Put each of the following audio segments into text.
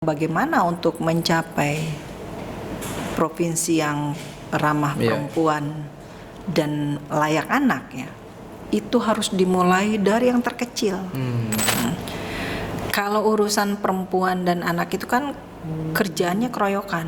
Bagaimana untuk mencapai provinsi yang ramah perempuan dan layak anak ya, itu harus dimulai dari yang terkecil. Kalau urusan perempuan dan anak itu kan kerjaannya keroyokan.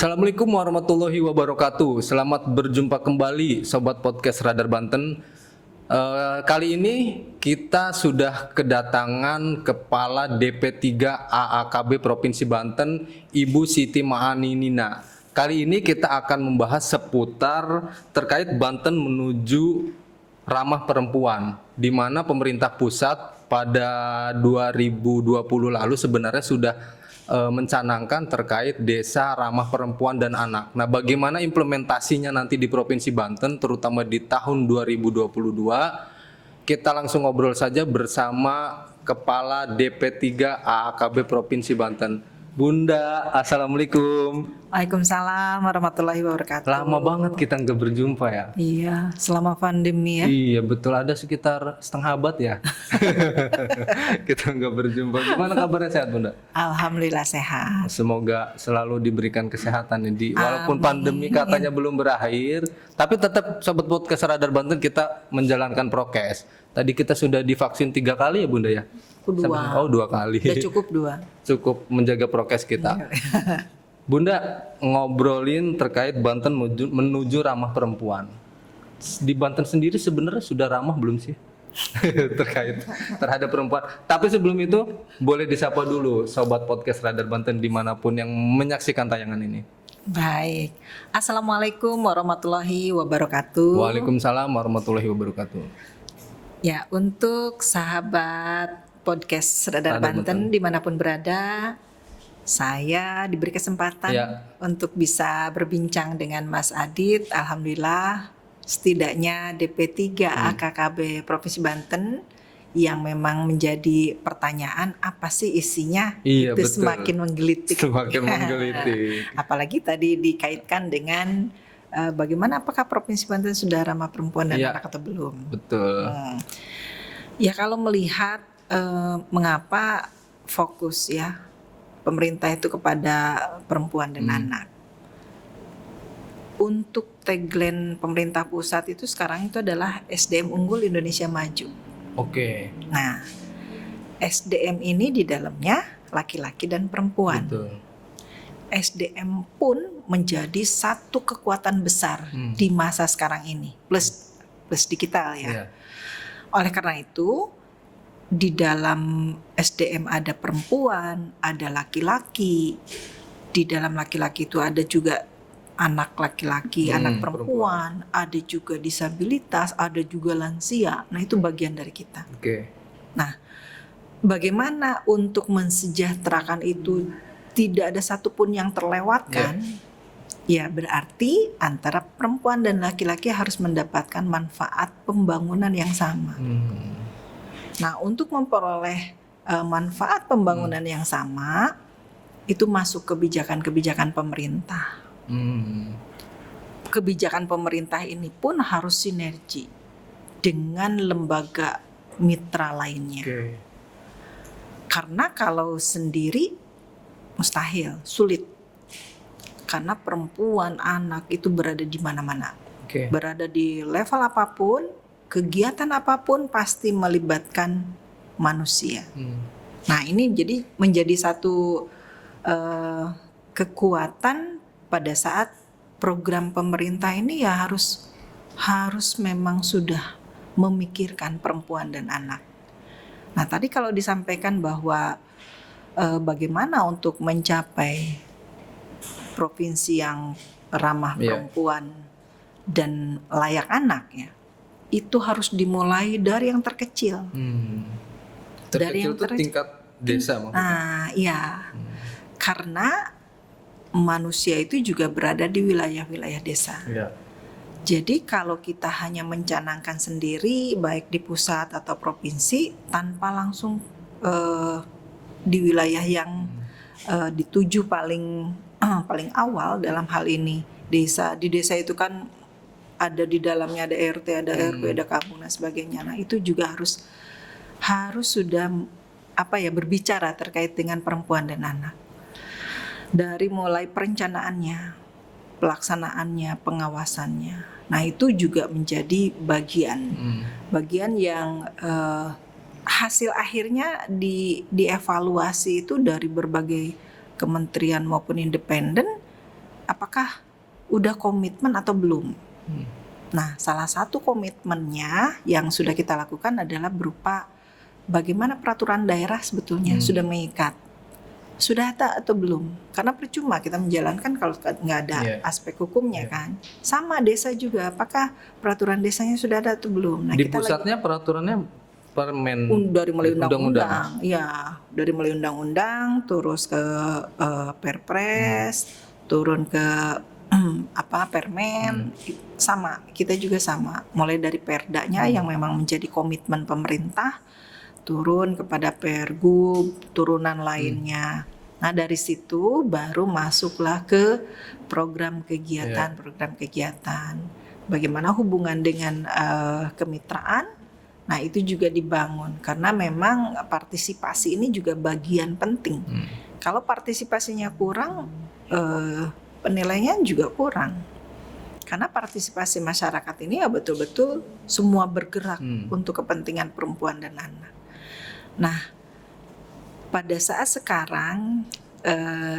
Assalamualaikum warahmatullahi wabarakatuh. Selamat berjumpa kembali Sobat Podcast Radar Banten. Kali ini kita sudah kedatangan Kepala DP3 AAKB Provinsi Banten, Ibu Siti Maani Nina. Kali ini kita akan membahas seputar terkait Banten menuju ramah perempuan, di mana pemerintah pusat pada 2020 lalu sebenarnya sudah mencanangkan terkait desa ramah perempuan dan anak. Nah, bagaimana implementasinya nanti di Provinsi Banten, terutama di tahun 2022? Kita langsung ngobrol saja bersama Kepala DP3 AAKB Provinsi Banten. Bunda, Assalamualaikum. Waalaikumsalam warahmatullahi wabarakatuh. Lama banget kita nggak berjumpa ya. Iya, selama pandemi ya. Iya betul, ada sekitar setengah abad ya. Kita nggak berjumpa. Gimana kabarnya, sehat Bunda? Alhamdulillah sehat. Semoga selalu diberikan kesehatan ini. Walaupun pandemi katanya belum berakhir, tapi tetap Sobat Podcast Radar Banten kita menjalankan prokes. Tadi kita sudah divaksin 3 kali ya Bunda ya? 2. Oh 2 kali. Udah cukup 2. Cukup menjaga prokes kita. Bunda, ngobrolin terkait Banten menuju ramah perempuan. Di Banten sendiri sebenarnya sudah ramah belum sih? Terkait terhadap perempuan. Tapi sebelum itu boleh disapa dulu Sobat Podcast Radar Banten dimanapun yang menyaksikan tayangan ini. Baik. Assalamualaikum warahmatullahi wabarakatuh. Waalaikumsalam warahmatullahi wabarakatuh. Ya, untuk sahabat podcast Radar Banten dimanapun berada, saya diberi kesempatan untuk bisa berbincang dengan Mas Adit. Alhamdulillah, setidaknya DP3 AKKB Provinsi Banten yang memang menjadi pertanyaan apa sih isinya, itu betul. Semakin menggelitik. Semakin menggelitik. Apalagi tadi dikaitkan dengan bagaimana, apakah Provinsi Banten sudah ramah perempuan dan anak atau belum? Betul. Ya, kalau melihat mengapa fokus ya pemerintah itu kepada perempuan dan anak. Untuk tagline pemerintah pusat itu sekarang itu adalah SDM unggul Indonesia maju. Oke. Nah, SDM ini di dalamnya laki-laki dan perempuan. Betul. SDM pun menjadi satu kekuatan besar di masa sekarang ini, plus digital ya. Oleh karena itu, di dalam SDM ada perempuan, ada laki-laki. Di dalam laki-laki itu ada juga anak laki-laki, anak perempuan, ada juga disabilitas, ada juga lansia. Nah, itu bagian dari kita. Nah, bagaimana untuk mensejahterakan itu tidak ada satupun yang terlewatkan? Ya, berarti antara perempuan dan laki-laki harus mendapatkan manfaat pembangunan yang sama. Nah, untuk memperoleh manfaat pembangunan yang sama, itu masuk kebijakan-kebijakan pemerintah. Kebijakan pemerintah ini pun harus sinergi dengan lembaga mitra lainnya. Karena kalau sendiri mustahil, sulit. Karena perempuan, anak itu berada di mana-mana. Berada di level apapun, kegiatan apapun pasti melibatkan manusia. Nah, ini jadi menjadi satu kekuatan pada saat program pemerintah ini ya harus memang sudah memikirkan perempuan dan anak. Nah, tadi kalau disampaikan bahwa bagaimana untuk mencapai provinsi yang ramah perempuan dan layak anak ya, itu harus dimulai dari yang terkecil. Dari yang terkecil itu tingkat desa maksudnya? Nah, iya. Karena manusia itu juga berada di wilayah-wilayah desa. Jadi kalau kita hanya mencanangkan sendiri, baik di pusat atau provinsi, tanpa langsung di wilayah yang dituju paling paling awal dalam hal ini. Di desa itu kan ada di dalamnya ada RT, ada RW, ada kampung dan sebagainya. Nah, itu juga harus sudah berbicara terkait dengan perempuan dan anak. Dari mulai perencanaannya, pelaksanaannya, pengawasannya. Nah, itu juga menjadi bagian yang hasil akhirnya dievaluasi itu dari berbagai kementerian maupun independen, apakah udah komitmen atau belum. Nah, salah satu komitmennya yang sudah kita lakukan adalah berupa bagaimana peraturan daerah sebetulnya sudah mengikat. Sudah ada atau belum? Karena percuma kita menjalankan kalau nggak ada aspek hukumnya kan. Sama desa juga, apakah peraturan desanya sudah ada atau belum? Nah, di pusatnya peraturannya Permen dari mulai undang-undang, ya dari mulai undang-undang, terus ke Perpres, turun ke Permen, sama kita juga sama. Mulai dari Perdanya yang memang menjadi komitmen pemerintah, turun kepada Pergub, turunan lainnya. Nah, dari situ baru masuklah ke program kegiatan. Bagaimana hubungan dengan kemitraan. Nah, itu juga dibangun karena memang partisipasi ini juga bagian penting. Kalau partisipasinya kurang, penilaian juga kurang. Karena partisipasi masyarakat ini ya betul-betul semua bergerak untuk kepentingan perempuan dan anak. Nah, pada saat sekarang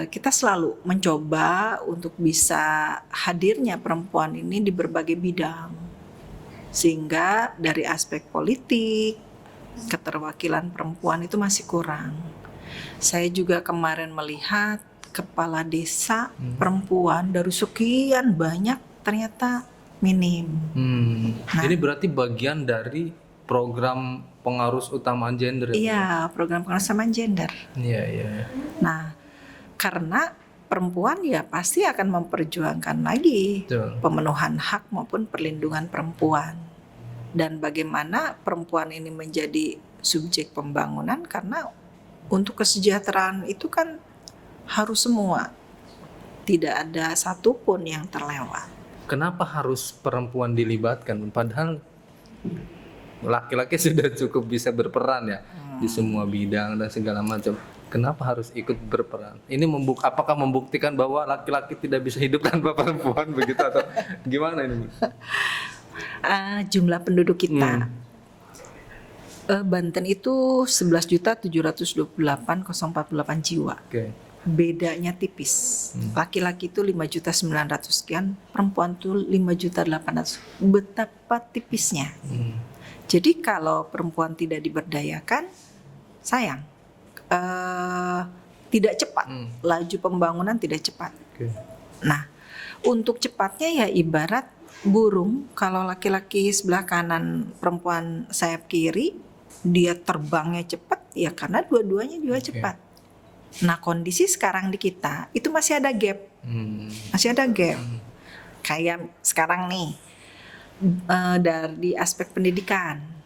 kita selalu mencoba untuk bisa hadirnya perempuan ini di berbagai bidang. Sehingga dari aspek politik, keterwakilan perempuan itu masih kurang. Saya juga kemarin melihat kepala desa perempuan dari sekian banyak ternyata minim. Nah, ini berarti bagian dari program pengarus utamaan gender. Iya, program pengarus utamaan gender. Iya. Nah, karena perempuan ya pasti akan memperjuangkan lagi pemenuhan hak maupun perlindungan perempuan. Dan bagaimana perempuan ini menjadi subjek pembangunan, karena untuk kesejahteraan itu kan harus semua. Tidak ada satupun yang terlewat. Kenapa harus perempuan dilibatkan? Padahal laki-laki sudah cukup bisa berperan ya di semua bidang dan segala macam. Kenapa harus ikut berperan? Ini apakah membuktikan bahwa laki-laki tidak bisa hidup tanpa perempuan begitu atau gimana ini? Jumlah penduduk kita Banten itu 11.728.048 jiwa. Bedanya tipis. Laki-laki itu 5.900 sekian, perempuan itu 5.800. Betapa tipisnya. Jadi kalau perempuan tidak diberdayakan, sayang. Tidak cepat, laju pembangunan tidak cepat. Nah, untuk cepatnya ya ibarat burung, kalau laki-laki sebelah kanan, perempuan sayap kiri, dia terbangnya cepat, ya karena dua-duanya juga cepat. Nah, kondisi sekarang di kita itu masih ada gap, Kayak sekarang nih, dari aspek pendidikan.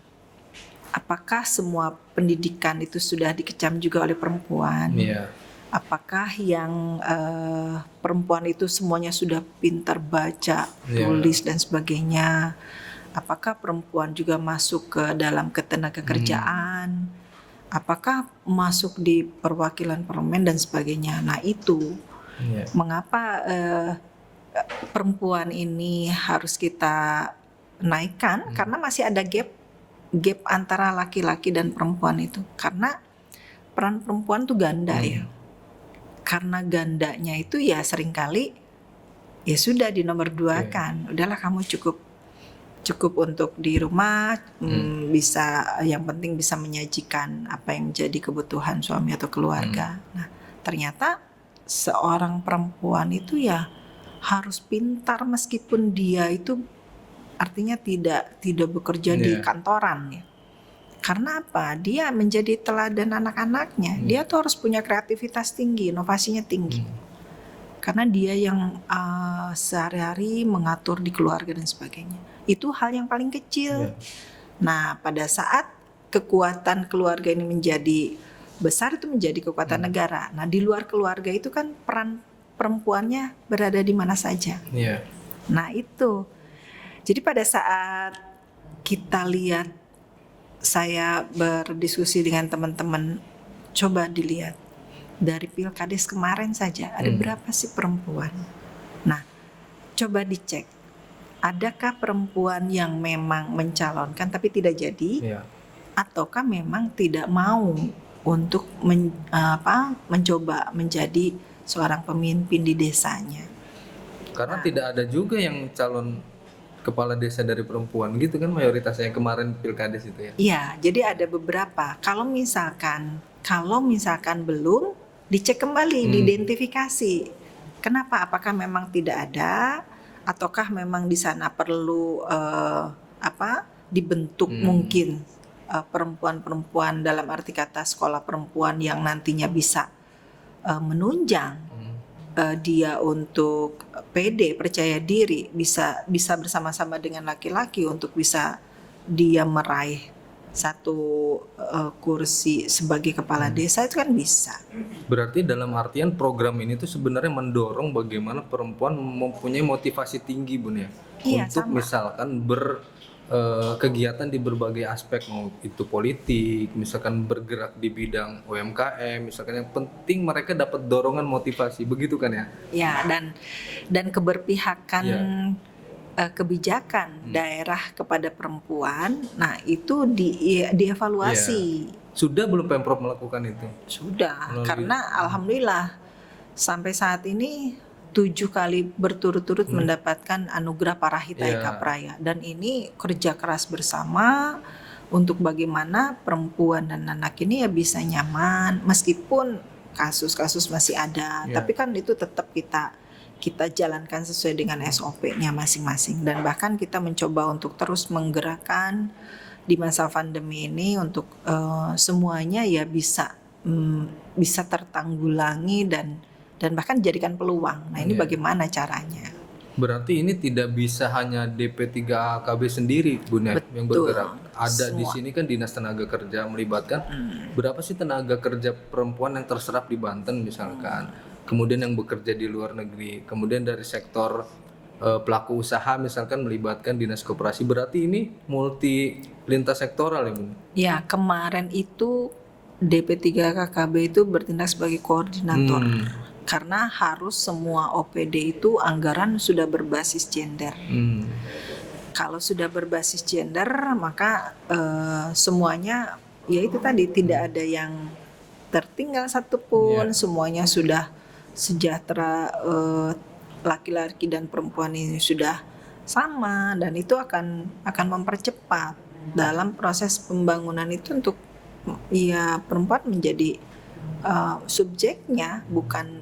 Apakah semua pendidikan itu sudah dikecam juga oleh perempuan? Apakah yang perempuan itu semuanya sudah pintar baca, tulis dan sebagainya? Apakah perempuan juga masuk ke dalam ketenaga kerjaan? Apakah masuk di perwakilan parlemen dan sebagainya? Nah, itu mengapa perempuan ini harus kita naikkan? Karena masih ada gap antara laki-laki dan perempuan itu, karena peran perempuan tuh ganda ya. Karena gandanya itu ya seringkali ya sudah dinomor duakan. Udahlah kamu cukup untuk di rumah, bisa, yang penting bisa menyajikan apa yang menjadi kebutuhan suami atau keluarga. Nah, ternyata seorang perempuan itu ya harus pintar meskipun dia itu artinya tidak bekerja di kantoran ya. Karena apa? Dia menjadi teladan anak-anaknya. Dia tuh harus punya kreativitas tinggi, inovasinya tinggi. Karena dia yang sehari-hari mengatur di keluarga dan sebagainya. Itu hal yang paling kecil. Nah, pada saat kekuatan keluarga ini menjadi besar, itu menjadi kekuatan negara. Nah, di luar keluarga itu kan peran perempuannya berada di mana saja. Nah itu, jadi pada saat kita lihat, saya berdiskusi dengan teman-teman, coba dilihat dari Pilkades kemarin saja ada berapa sih perempuan. Nah coba dicek, adakah perempuan yang memang mencalonkan tapi tidak jadi, ataukah memang tidak mau untuk mencoba menjadi seorang pemimpin di desanya. Karena tidak ada juga yang calon kepala desa dari perempuan gitu kan, mayoritasnya yang kemarin Pilkades itu ya. Iya, jadi ada beberapa. Kalau misalkan belum, dicek kembali, diidentifikasi. Kenapa? Apakah memang tidak ada, ataukah memang di sana perlu dibentuk mungkin perempuan-perempuan, dalam arti kata sekolah perempuan yang nantinya bisa menunjang dia untuk pede, percaya diri, bisa bersama-sama dengan laki-laki untuk bisa dia meraih satu kursi sebagai kepala desa, itu kan bisa. Berarti dalam artian program ini tuh sebenarnya mendorong bagaimana perempuan mempunyai motivasi tinggi, Bun ya, untuk sama. Misalkan kegiatan di berbagai aspek, mau itu politik, misalkan bergerak di bidang UMKM, misalkan yang penting mereka dapat dorongan motivasi, begitu kan ya? Ya, dan keberpihakan kebijakan daerah kepada perempuan, nah itu dievaluasi. Sudah belum Pemprov melakukan itu? Sudah, karena alhamdulillah sampai saat ini 7 kali berturut-turut mendapatkan anugerah Parahita Eka Praya, dan ini kerja keras bersama untuk bagaimana perempuan dan anak ini ya bisa nyaman meskipun kasus-kasus masih ada, tapi kan itu tetap kita jalankan sesuai dengan SOP-nya masing-masing, dan bahkan kita mencoba untuk terus menggerakkan di masa pandemi ini untuk semuanya ya bisa tertanggulangi dan bahkan dijadikan peluang. Nah ini bagaimana caranya? Berarti ini tidak bisa hanya DP3AKB sendiri, Bun, yang bergerak. Ada semua. Di sini kan Dinas Tenaga Kerja melibatkan berapa sih tenaga kerja perempuan yang terserap di Banten misalkan. Kemudian yang bekerja di luar negeri. Kemudian dari sektor pelaku usaha misalkan melibatkan Dinas Koperasi. Berarti ini multi lintas sektoral ya, Bun? Ya, kemarin itu DP3KKB itu bertindak sebagai koordinator. Karena harus semua OPD itu anggaran sudah berbasis gender. Kalau sudah berbasis gender, maka semuanya ya itu tadi, tidak ada yang tertinggal satupun, semuanya sudah sejahtera, laki-laki dan perempuan ini sudah sama, dan itu akan mempercepat dalam proses pembangunan itu untuk ya perempuan menjadi subjeknya, bukan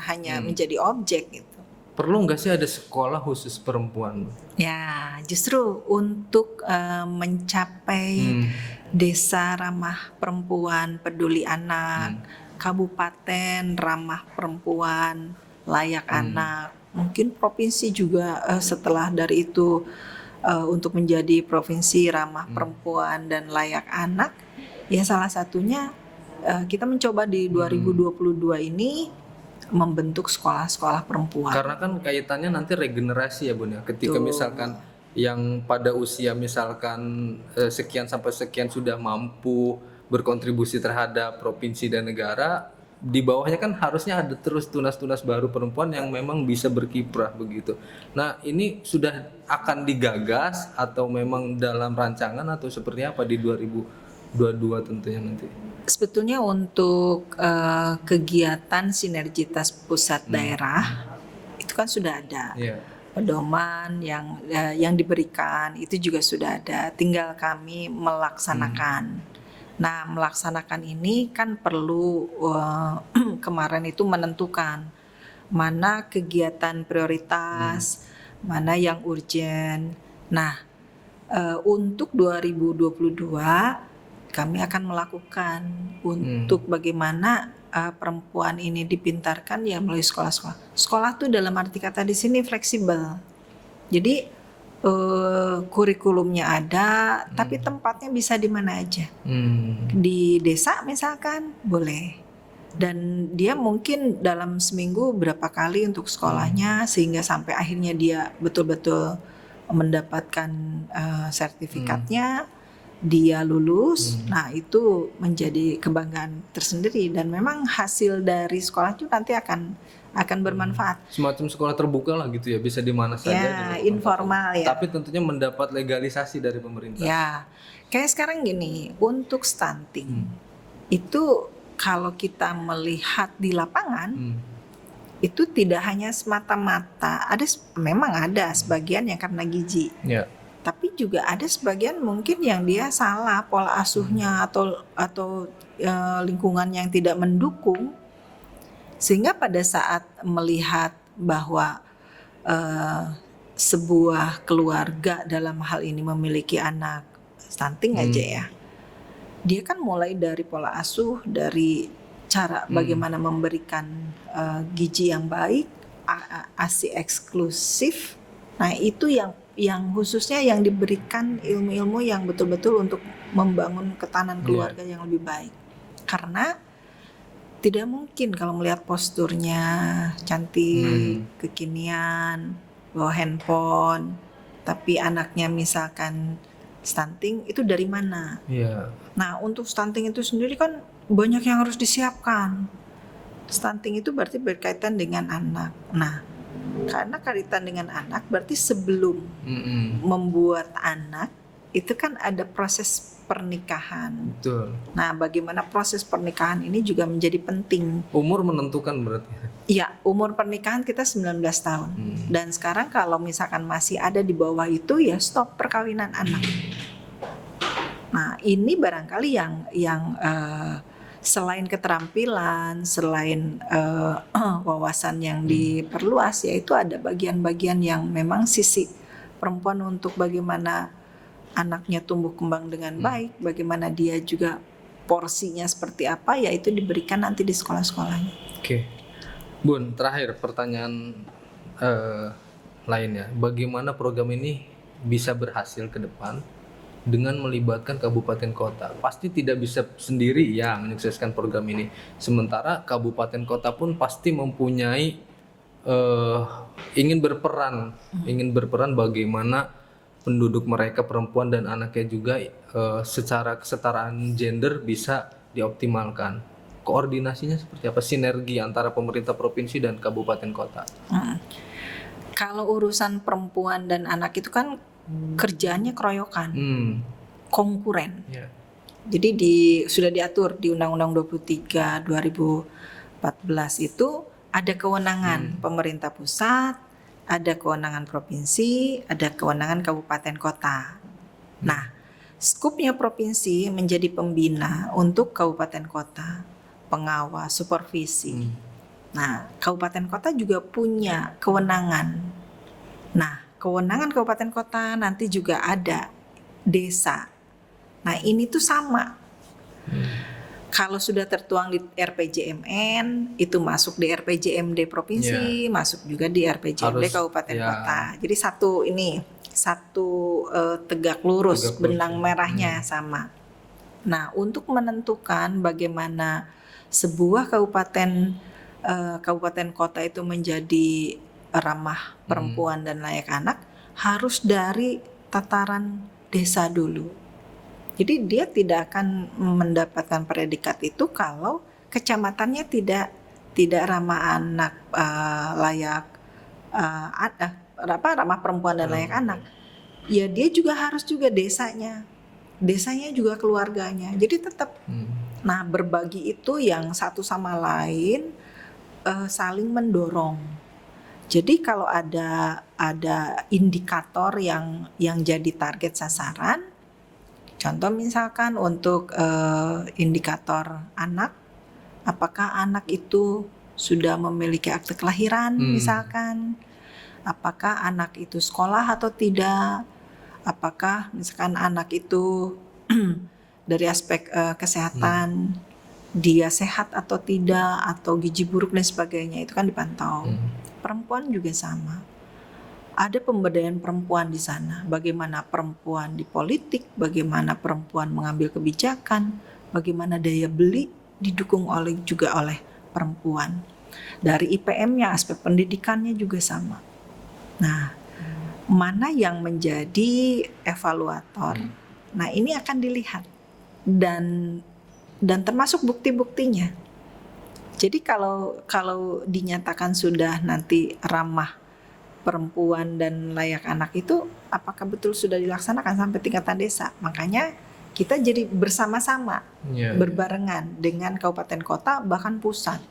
hanya menjadi objek gitu. Perlu nggak sih ada sekolah khusus perempuan? Ya, justru untuk mencapai desa ramah perempuan, peduli anak, kabupaten ramah perempuan, layak anak, mungkin provinsi juga setelah dari itu untuk menjadi provinsi ramah perempuan dan layak anak, ya salah satunya kita mencoba di 2022 ini membentuk sekolah-sekolah perempuan. Karena kan kaitannya nanti regenerasi ya, Bun ya. Ketika misalkan yang pada usia misalkan sekian sampai sekian sudah mampu berkontribusi terhadap provinsi dan negara, di bawahnya kan harusnya ada terus tunas-tunas baru perempuan yang memang bisa berkiprah begitu. Nah, ini sudah akan digagas atau memang dalam rancangan atau seperti apa di 2022 tentunya nanti? Sebetulnya untuk kegiatan sinergitas pusat daerah itu kan sudah ada. Pedoman yang diberikan itu juga sudah ada, tinggal kami melaksanakan. Nah, melaksanakan ini kan perlu kemarin itu menentukan mana kegiatan prioritas, mana yang urgent. Nah, untuk 2022 kami akan melakukan untuk bagaimana perempuan ini dipintarkan ya melalui sekolah-sekolah. Sekolah tuh dalam arti kata di sini fleksibel. Jadi kurikulumnya ada, tapi tempatnya bisa di mana aja. Di desa misalkan boleh, Dan dia mungkin dalam seminggu berapa kali untuk sekolahnya, sehingga sampai akhirnya dia betul-betul mendapatkan sertifikatnya, dia lulus. Nah, itu menjadi kebanggaan tersendiri, dan memang hasil dari sekolah itu nanti akan bermanfaat. Semacam sekolah terbuka lah gitu ya, bisa di mana saja. Ya, informal ya. Tapi tentunya mendapat legalisasi dari pemerintah. Ya, kayak sekarang gini, untuk stunting itu kalau kita melihat di lapangan, itu tidak hanya semata-mata memang ada sebagian yang karena gizi. Ya. Tapi juga ada sebagian mungkin yang dia salah pola asuhnya atau lingkungan yang tidak mendukung, sehingga pada saat melihat bahwa sebuah keluarga dalam hal ini memiliki anak stunting aja ya, dia kan mulai dari pola asuh, dari cara bagaimana memberikan gizi yang baik, ASI eksklusif. Nah, itu yang khususnya yang diberikan ilmu-ilmu yang betul-betul untuk membangun ketahanan keluarga yang lebih baik. Karena tidak mungkin kalau melihat posturnya cantik, kekinian, bawa handphone, tapi anaknya misalkan stunting, itu dari mana? Nah, untuk stunting itu sendiri kan banyak yang harus disiapkan. Stunting itu berarti berkaitan dengan anak. Nah, karena kaitan dengan anak berarti sebelum membuat anak itu kan ada proses pernikahan. Betul. Nah, bagaimana proses pernikahan ini juga menjadi penting. Umur menentukan berarti. Iya, umur pernikahan kita 19 tahun. Dan sekarang kalau misalkan masih ada di bawah itu, ya stop perkawinan anak. Nah, ini barangkali yang selain keterampilan, selain wawasan yang diperluas, yaitu ada bagian-bagian yang memang sisi perempuan untuk bagaimana anaknya tumbuh kembang dengan baik, bagaimana dia juga porsinya seperti apa, yaitu diberikan nanti di sekolah-sekolahnya. Oke, Bun, terakhir pertanyaan lainnya, bagaimana program ini bisa berhasil ke depan dengan melibatkan kabupaten kota? Pasti tidak bisa sendiri ya menyukseskan program ini. Sementara kabupaten kota pun pasti mempunyai ingin berperan bagaimana penduduk mereka, perempuan dan anaknya juga secara kesetaraan gender bisa dioptimalkan. Koordinasinya seperti apa? Sinergi antara pemerintah provinsi dan kabupaten kota. Kalau urusan perempuan dan anak itu kan kerjanya keroyokan, konkuren. Jadi sudah diatur di Undang-Undang 23 2014 itu ada kewenangan pemerintah pusat, ada kewenangan provinsi, ada kewenangan kabupaten kota. Nah, skupnya provinsi menjadi pembina untuk kabupaten kota, pengawas, supervisi. Nah, kabupaten kota juga punya kewenangan. Nah, kewenangan kabupaten kota nanti juga ada desa. Nah, ini tuh sama. Kalau sudah tertuang di RPJMN, itu masuk di RPJMD provinsi, masuk juga di RPJMD kabupaten kota. Jadi satu tegak lurus, benang merahnya sama. Nah, untuk menentukan bagaimana sebuah kabupaten kota itu menjadi ramah perempuan dan layak anak, harus dari tataran desa dulu. Jadi dia tidak akan mendapatkan predikat itu kalau kecamatannya tidak ramah anak, layak ramah perempuan dan layak anak. Ya dia juga harus juga desanya juga keluarganya. Jadi tetap nah berbagi itu yang satu sama lain saling mendorong. Jadi kalau ada indikator yang jadi target sasaran, contoh misalkan untuk indikator anak, apakah anak itu sudah memiliki akte kelahiran misalkan, apakah anak itu sekolah atau tidak, apakah misalkan anak itu dari aspek kesehatan dia sehat atau tidak, atau gizi buruk dan sebagainya, itu kan dipantau. Perempuan juga sama. Ada pemberdayaan perempuan di sana. Bagaimana perempuan di politik, bagaimana perempuan mengambil kebijakan, bagaimana daya beli didukung juga oleh perempuan. Dari IPM-nya, aspek pendidikannya juga sama. Nah, mana yang menjadi evaluator? Nah, ini akan dilihat dan termasuk bukti-buktinya. Jadi kalau dinyatakan sudah nanti ramah perempuan dan layak anak itu, apakah betul sudah dilaksanakan sampai tingkatan desa? Makanya kita jadi bersama-sama, berbarengan dengan kabupaten kota bahkan pusat.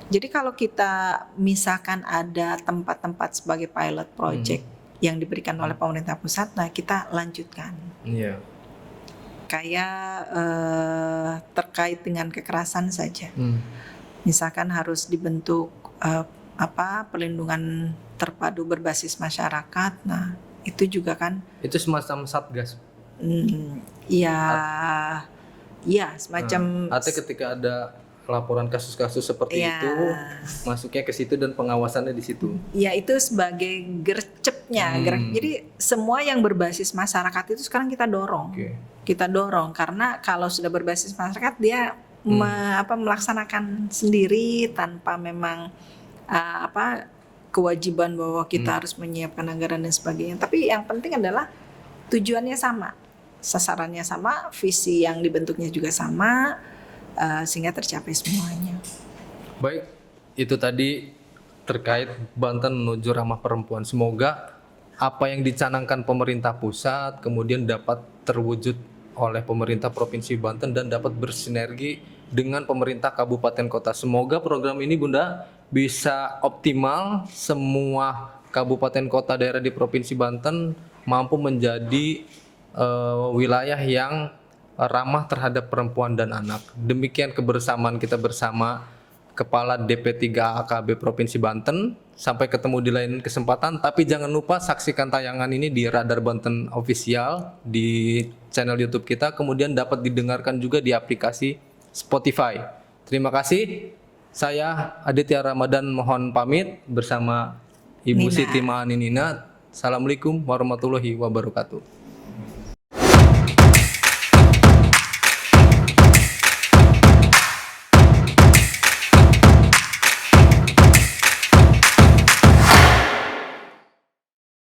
Jadi kalau kita misalkan ada tempat-tempat sebagai pilot project yang diberikan oleh pemerintah pusat, nah kita lanjutkan. Kayak terkait dengan kekerasan saja. Misalkan harus dibentuk perlindungan terpadu berbasis masyarakat. Nah, itu juga kan itu semacam satgas. Ya, semacam artinya ketika ada laporan kasus-kasus seperti itu, masuknya ke situ dan pengawasannya di situ. Ya, itu sebagai gercepnya. Jadi semua yang berbasis masyarakat itu sekarang kita dorong. Kita dorong karena kalau sudah berbasis masyarakat dia melaksanakan sendiri tanpa memang kewajiban bahwa kita harus menyiapkan anggaran dan sebagainya. Tapi yang penting adalah tujuannya sama, sasarannya sama, visi yang dibentuknya juga sama. Sehingga tercapai semuanya. Baik, itu tadi terkait Banten menuju ramah perempuan. Semoga apa yang dicanangkan pemerintah pusat kemudian dapat terwujud oleh pemerintah Provinsi Banten dan dapat bersinergi dengan pemerintah kabupaten kota. Semoga program ini Bunda bisa optimal, semua kabupaten kota daerah di Provinsi Banten mampu menjadi wilayah yang ramah terhadap perempuan dan anak. Demikian kebersamaan kita bersama Kepala DP3 AKB Provinsi Banten. Sampai ketemu di lain kesempatan. Tapi jangan lupa saksikan tayangan ini di Radar Banten Official di channel YouTube kita. Kemudian dapat didengarkan juga di aplikasi Spotify. Terima kasih. Saya Aditya Ramadan mohon pamit bersama Ibu Siti Mahani Nina. Assalamualaikum warahmatullahi wabarakatuh.